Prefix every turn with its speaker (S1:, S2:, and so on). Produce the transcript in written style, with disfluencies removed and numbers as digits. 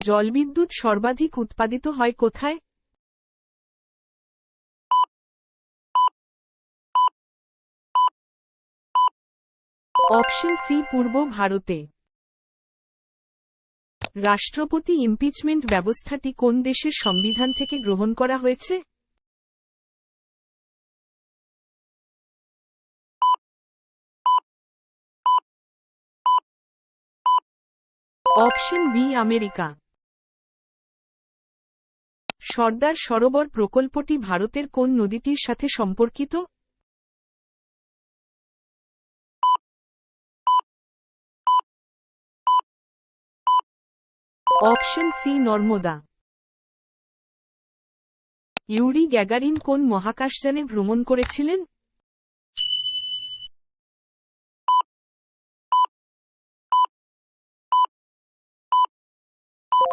S1: জলবিদ্যুৎ সর্বাধিক উৎপাদিত হয় কোথায়? অপশন সি পূর্ব ভারতে। রাষ্ট্রপতি ইমপিচমেন্ট ব্যবস্থাটি কোন দেশের সংবিধান থেকে গ্রহণ করা হয়েছে? Option B America. Sardar Sarovar প্রকল্পটি ভারতের কোন নদীটির সাথে সম্পর্কিত? Option C Narmada. Yuri Gagarin কোন মহাকাশযানে ভ্রমণ করেছিলেন?